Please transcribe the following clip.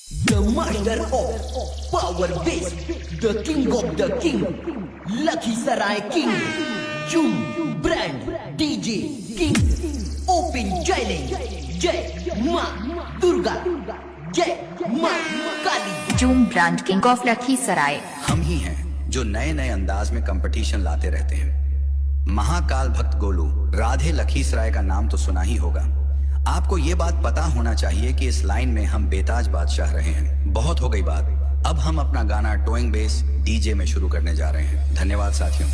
The master of power bass, the king of the king, Lakhisaray king, Jum brand DJ king, open challenge, Jai Ma Durga, Jai Ma Kali. Zoom brand king of Lakhisarai हम ही हैं जो नए नए अंदाज में competition लाते रहते हैं। महाकाल भक्त गोलू, राधे लखीसराय का नाम तो सुना ही होगा। आपको ये बात पता होना चाहिए कि इस लाइन में हम बेताज बादशाह रहे हैं। बहुत हो गई बात, अब हम अपना गाना टोइंग बेस डीजे में शुरू करने जा रहे हैं। धन्यवाद साथियों।